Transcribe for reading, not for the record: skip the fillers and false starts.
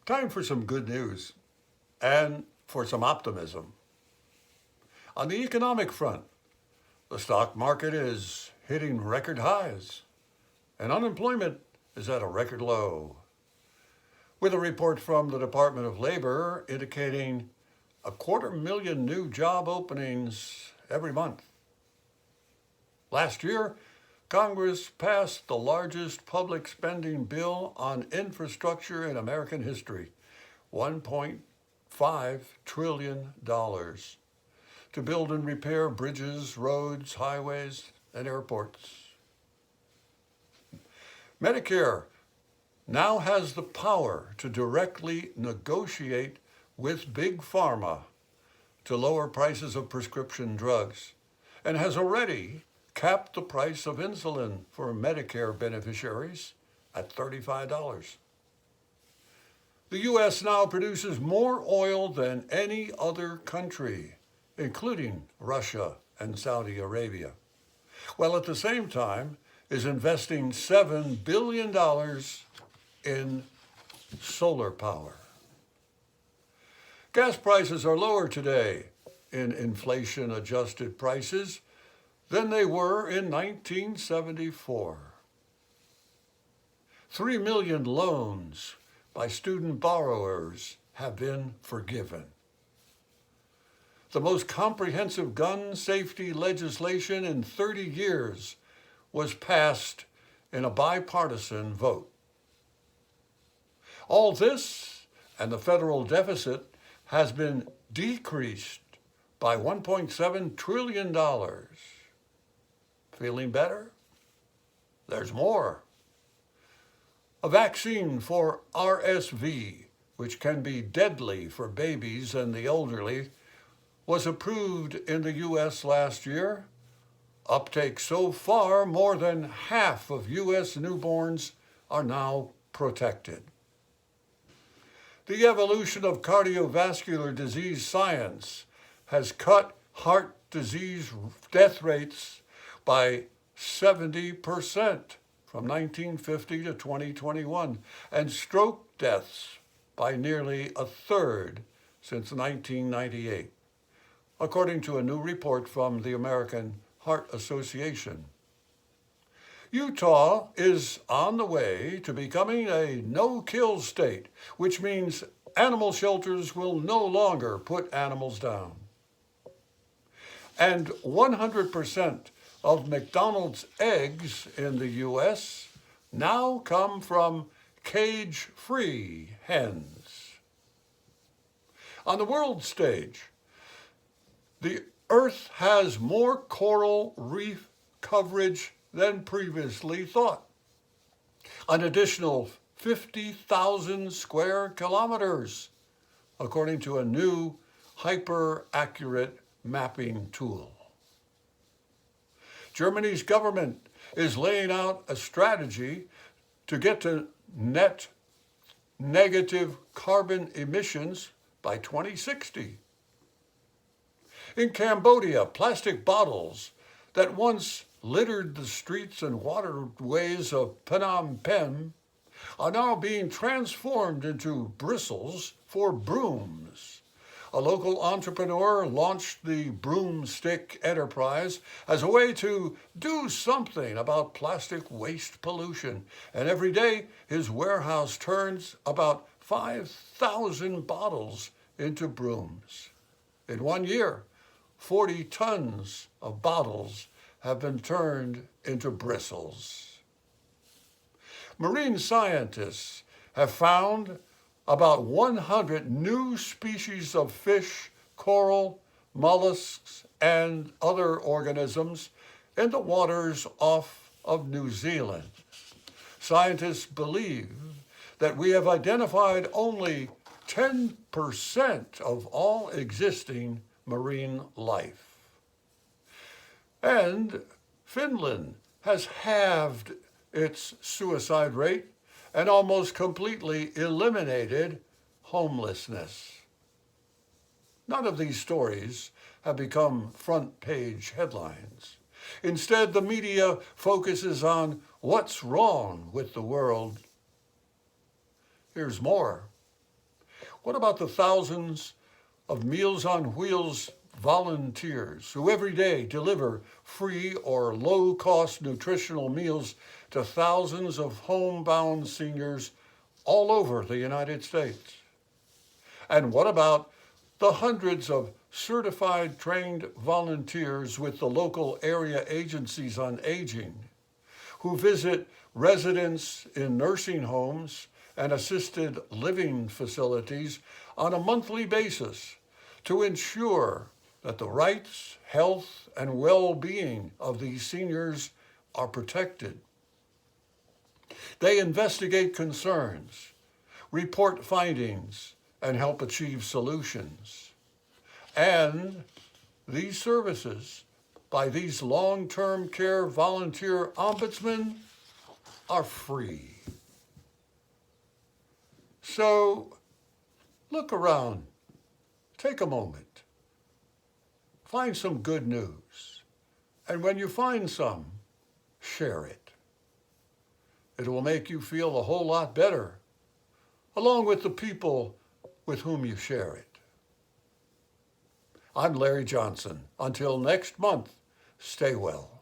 Time for some good news and for some optimism. On the economic front, the stock market is hitting record highs and unemployment is at a record low, with a report from the Department of Labor indicating 250,000 new job openings every month. Last year, Congress passed the largest public spending bill on infrastructure in American history, $1.5 trillion, to build and repair bridges, roads, highways, and airports. Medicare now has the power to directly negotiate with Big Pharma to lower prices of prescription drugs, and has already capped the price of insulin for Medicare beneficiaries at $35. The U.S. now produces more oil than any other country, including Russia and Saudi Arabia, while at the same time is investing $7 billion in solar power. Gas prices are lower today in inflation-adjusted prices than they were in 1974. 3 million loans by student borrowers have been forgiven. The most comprehensive gun safety legislation in 30 years was passed in a bipartisan vote. All this and the federal deficit has been decreased by $1.7 trillion. Feeling better? There's more. A vaccine for RSV, which can be deadly for babies and the elderly, was approved in the U.S. last year. Uptake so far, more than half of U.S. newborns are now protected. The evolution of cardiovascular disease science has cut heart disease death rates by 70% from 1950 to 2021, and stroke deaths by nearly a third since 1998, according to a new report from the American Heart Association. Utah is on the way to becoming a no-kill state, which means animal shelters will no longer put animals down. And 100% of McDonald's eggs in the U.S. now come from cage-free hens. On the world stage, the Earth has more coral reef coverage than previously thought. An additional 50,000 square kilometers, according to a new hyper-accurate mapping tool. Germany's government is laying out a strategy to get to net negative carbon emissions by 2060. In Cambodia, plastic bottles that once littered the streets and waterways of Phnom Penh are now being transformed into bristles for brooms. A local entrepreneur launched the Broomstick Enterprise as a way to do something about plastic waste pollution, and every day his warehouse turns about 5,000 bottles into brooms. In 1 year, 40 tons of bottles have been turned into bristles. Marine scientists have found about 100 new species of fish, coral, mollusks, and other organisms in the waters off of New Zealand. Scientists believe that we have identified only 10% of all existing marine life. And Finland has halved its suicide rate and almost completely eliminated homelessness. None of these stories have become front-page headlines. Instead, the media focuses on what's wrong with the world. Here's more. What about the thousands of Meals on Wheels volunteers who every day deliver free or low-cost nutritional meals to thousands of homebound seniors all over the United States? And what about the hundreds of certified trained volunteers with the local area agencies on aging who visit residents in nursing homes and assisted living facilities on a monthly basis to ensure that the rights, health, and well-being of these seniors are protected? They investigate concerns, report findings, and help achieve solutions. And these services by these long-term care volunteer ombudsmen are free. So look around, take a moment, find some good news, and when you find some, share it. It will make you feel a whole lot better, along with the people with whom you share it. I'm Larry Johnson. Until next month, stay well.